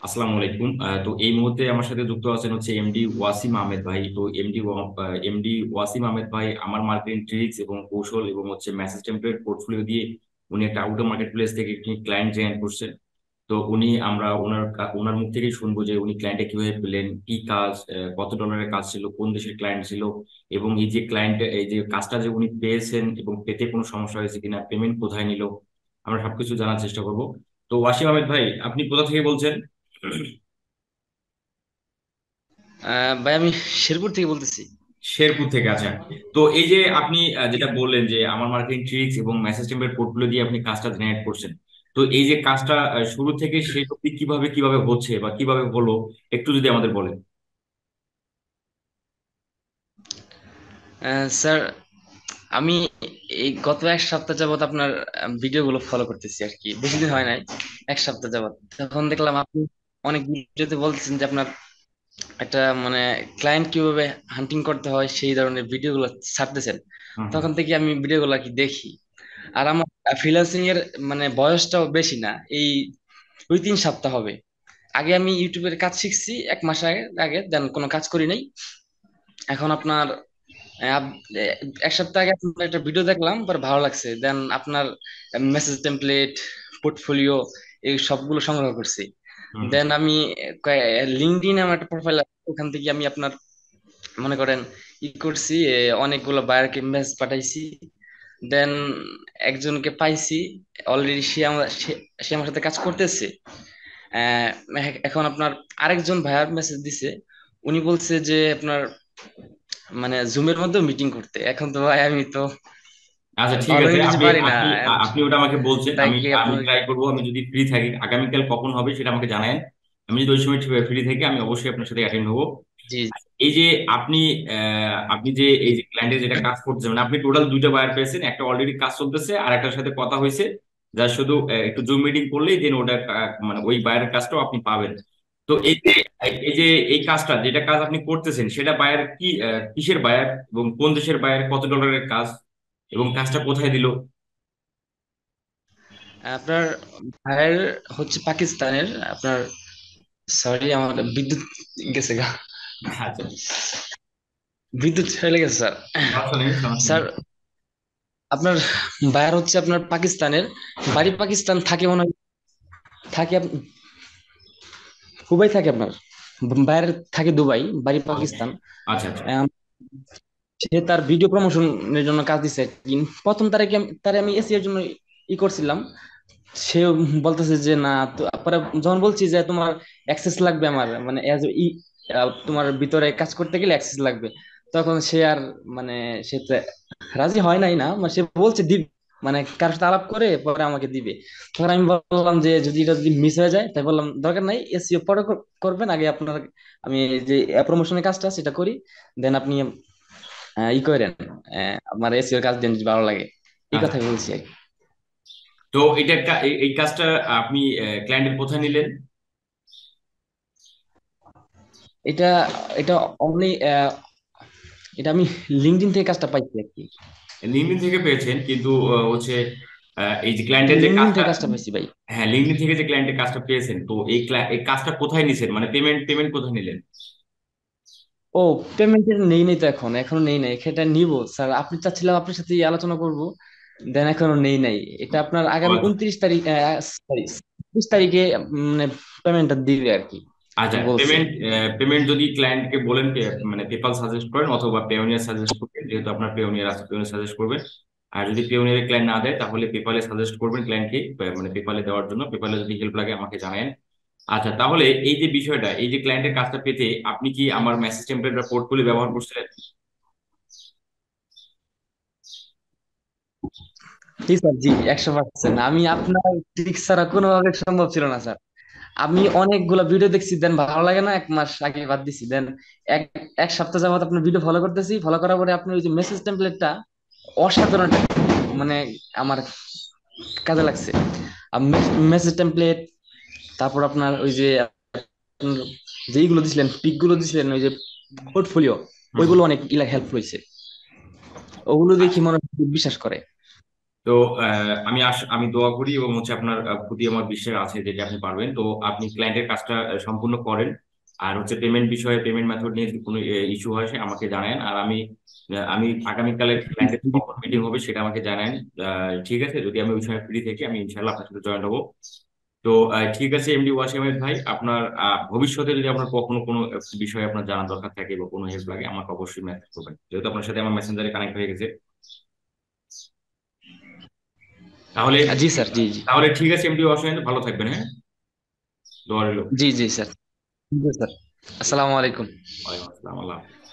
আসসালামু আলাইকুম। তো এই মুহূর্তে আমার সাথে যুক্ত আছেন হচ্ছে এমডি ওয়াসিম আহমেদ ভাই। তো এমডি ওয়াসিম আহমেদ ভাই আমার মার্কেটিং ট্রিক্স এবং কৌশল এবং হচ্ছে মেসেজ টেমপ্লেট পোর্টফোলিও দিয়ে উনি একটা আউটডোর মার্কেট প্লেস থেকে একটি ক্লায়েন্ট জেনারেট করছেন। তো আমরা ওনার মুখ থেকেই শুনবো যে উনি ক্লায়েন্টে কিভাবে পেলেন, কি কাজ, কত ডলারের কাজ ছিল, কোন দেশের ক্লায়েন্ট ছিল, এবং এই যে কাজটা যে উনি পেয়েছেন এবং পেতে কোনো সমস্যা হয়েছে কিনা, পেমেন্ট কোথায় নিল, আমরা সবকিছু জানার চেষ্টা করব। তো ওয়াসিম আহমেদ ভাই, আপনি কোথা থেকে বলছেন? ভাই আমি শেরপুর থেকে বলতেছি। শেরপুর থেকে আছেন। তো এই যে আপনি যেটা বললেন যে আমার মার্কেটিং ট্রিক্স এবং মেসেজ টেমপ্লেট পোর্টফোলিও দিয়ে আপনি কাজটা জেনারেট করছেন, তো এই যে কাজটা শুরু থেকে শেষ অবধি কিভাবে কিভাবে হচ্ছে বা কিভাবে হলো, একটু যদি আমাদের বলেন। স্যার, আমি এই গত এক সপ্তাহ যাবত আপনার ভিডিওগুলো ফলো করতেছি আর কি, বেশি দিন হয় নাই, এক সপ্তাহ যাবত। তখন দেখলাম আপনি অনেক ভিডিওতে বলতেছেন যে আপনার একটা মানে ক্লায়েন্ট কিভাবে হান্টিং করতে হয় সেই ধরনের ভিডিওগুলো ছাড়তেছেন। হুম হুম। তখন থেকে আমি ভিডিওগুলো আর কি দেখি। আর আমার ফ্রিল্যান্সিং এর মানে বয়সটাও বেশি না, এই 2-3 সপ্তাহ হবে। আগে আমি ইউটিউবের কাজ শিখছি 1 মাস আগে আগে দেন কোনো কাজ করি নাই। এখন আপনার এক সপ্তাহ আগে আপনার একটা ভিডিও দেখলাম, পরে ভালো লাগছে, দেন আপনার মেসেজ টেমপ্লেট, পোর্টফোলিও এই সবগুলো সংগ্রহ করছি। হুম হুম। দেন আমি লিঙ্কডইন আমার একটা প্রোফাইল আছে, ওখান থেকে আমি আপনার মনে করেন করছি, অনেকগুলো বায়ারকে মেসেজ পাঠাইছি। দেন একজনকে পাইছি অলরেডি, সে আমার সাথে কাজ করতেছে। আহ, এখন আপনার আরেকজন ভাইয়ার মেসেজ দিছে, উনি বলছে যে আপনার মানে জুমের মধ্যে মিটিং করতে। এখন তো ভাই আমি তো আচ্ছা, ঠিক ভালো আছে। ইংরেজি আপনি পারি না, আপনি আপনি ওটা আমাকে বলছেন, তাই আমি কি আমি আপনার। ট্রাই করবো। আমি যদি ফ্রি থাকি, আগামীকাল কখন হবে সেটা আমাকে জানায়েন। আমি যদি ওই সময় ফ্রি থাকি, আমি অবশ্যই আপনার সাথে অ্যাটেন্ড হবো। জি। এই যে আপনি আপনি যে এই যে ক্লায়েন্টের যেটা কাজ করতেছেন, মানে আপনি টোটাল দুইটা বায়ার পেয়েছেন, একটা অলরেডি কাজ চলতেছে আর একটার সাথে কথা হয়েছে, যা শুধু একটু জুম মিটিং করলেই দেন ওটা মানে ওই বায়ারের কাজটাও আপনি পাবেন। তো এই যে এই কাজটা, যেটা কাজ আপনি করতেছেন, সেটা বায়ার কি, কিসের বায়ার এবং কোন দেশের বায়ার, কত ডলারের কাজ এবং কাজটা কোথায় দিল? আপনার ভাইয়ের হচ্ছে পাকিস্তানের আপনার, সরি আমার বিদ্যুৎ গেছে গা, আচ্ছা, বিদ্যুৎ চলে গেছে স্যার। সমস্যা নেই, সমস্যা স্যার নেই। আপনার ভাইয়ার হচ্ছে আপনার পাকিস্তানের, আচ্ছা বাড়ি পাকিস্তান থাকে মনে হয়, থাকে দুবাই থাকে আপনার, ভাইয়ের থাকে দুবাই, বাড়ি ওকে। পাকিস্তান। আচ্ছা আচ্ছা। আহ, সে তার ভিডিও প্রমোশনের জন্য কাজ দিছে আর কি। প্রথম তারে আমি এসিওর জন্য করছিলাম। সে বলতেছে যে না, তো পরে যখন বলছি যে তোমার অ্যাক্সেস লাগবে আমার মানে তোমার ভিতরে কাজ করতে গেলে অ্যাক্সেস লাগবে, তখন সে আর মানে সে তো রাজি হয় নাই, না মানে সে বলছে দিবে, মানে কার সাথে আলাপ করে পরে আমাকে দিবে। তখন আমি বললাম যে যদি এটা যদি মিস হয়ে যায়, তাই বললাম দরকার নাই, এসিও পরে করবেন, আগে আপনার আমি যে প্রমোশনের কাজটা সেটা করি, দেন আপনি করেন, আমার এসিওর কাজ দেন যদি ভালো লাগে। এই আচ্ছা। কথাই বলছি আর কি। তো এই কাজটা আপনি ক্লায়েন্টের কোথায় নিলেন? এটা এটা অনলি এটা আমি লিঙ্কডইন থেকে কাজটা পাইছি আর কি। লিঙ্কডইন থেকে পেয়েছেন, কিন্তু হচ্ছে এই যে এটা ক্লায়েন্টের যে লিঙ্কডইন কাজটা, থেকে কাজটা পাইছি ভাই। হ্যাঁ, লিঙ্কডইন থেকে যে ক্লায়েন্টের কাজটা পেয়েছেন, তো এই কাজটা কোথায় নিছেন, মানে পেমেন্ট পেমেন্ট কোথায় নিলেন? ও, পেমেন্টের নেই নেই তো, এখনো নেই নাই, এটা নিব স্যার, আপনি চাচ্ছিলাম আপনার সাথে আলোচনা করব, দেন এখনো নেই নাই। এটা আপনার ও আগামী আচ্ছা। 29 তারিখ, সরি 30 তারিখে মানে পেমেন্টটা দিবে আর কি, আচ্ছা, বলছে। পেমেন্ট পেমেন্ট যদি ক্লায়েন্টকে বলেন মানে পেপাল সাজেস্ট করেন অথবা পেওনিয়ার সাজেস্ট করবেন, যেহেতু আপনার পেওনিয়ার আছে, পেওনিয়ার সাজেস্ট করবেন। আর যদি পেওনিয়ার ক্লায়েন্ট না দেয়, তাহলে পেপালে সাজেস্ট করবেন ক্লায়েন্টকে, মানে পেপালে দেওয়ার জন্য। পেপালে যদি হেল্প লাগে আমাকে জানায়েন। আচ্ছা, তাহলে এই যে বিষয়টা, এই যে ক্লায়েন্টের কাজটা পেতে আপনি কি আমার মেসেজ টেমপ্লেট বা পোর্টফোলিও ব্যবহার করছিলেন? জি স্যার, জি 100%। আমি আপনার ট্রিক ছাড়া কোনোভাবে সম্ভব ছিল না স্যার। আমি অনেকগুলো ভিডিও দেখছি, দেন ভালো লাগে না, 1 মাস আগে বাদ দিছি। দেন এক এক সপ্তাহ যাবত আপনার ভিডিও ফলো করতেছি, ফলো করার পরে আপনার ওই যে মেসেজ টেমপ্লেটটা অসাধারণ একটা মানে আমার কাজে লাগছে। মেসেজ টেমপ্লেট, তারপর আপনার ওই যে আপনার যেইগুলো দিছিলেন, পিক গুলো দিছিলেন, ওই যে পোর্টফোলিও, হুম হুম। ওইগুলো অনেক হেল্প হয়েছে। ওগুলো দেখি মনে হয় বিশ্বাস করে। তো আমি দোয়া করি এবং হচ্ছে আপনার প্রতি আমার বিশ্বাস আছে যে আপনি পারবেন। তো আপনি ক্লায়েন্টের কাজটা সম্পূর্ণ করেন। আর হচ্ছে পেমেন্ট বিষয়ে, পেমেন্ট মেথড নিয়ে যদি কোনো ইস্যু হয় সে আমাকে জানান। আর আমি আগামীকালে ক্লায়েন্টের কখন মিটিং হবে সেটা আমাকে জানান। ঠিক আছে, যদি আমি ওই সময় ফ্রি থেকে আমি ইনশাল্লাহ আপনার সাথে জয়েন হবো। তো ঠিক আছে এমডি ওয়াসিম আহমেদ ভাই, আপনার ভবিষ্যতে যদি আপনার কখনো কোনো বিষয়ে আপনার জানার দরকার থাকে বা কোনো হেল্প লাগে আমাকে অবশ্যই মেসেজ করবেন, যেহেতু আপনার সাথে আমার মেসেঞ্জারে কানেক্ট হয়ে গেছে। তাহলে জি স্যার, জি জি। তাহলে ঠিক আছে এমডি ওয়াসিম আহমেদ, ভালো থাকবেন, হ্যাঁ, দোয়া রইল। জি জি স্যার। জি স্যার। আসসালামু আলাইকুম। ওয়ালাইকুম আসসালাম, আল্লাহ হাফেজ।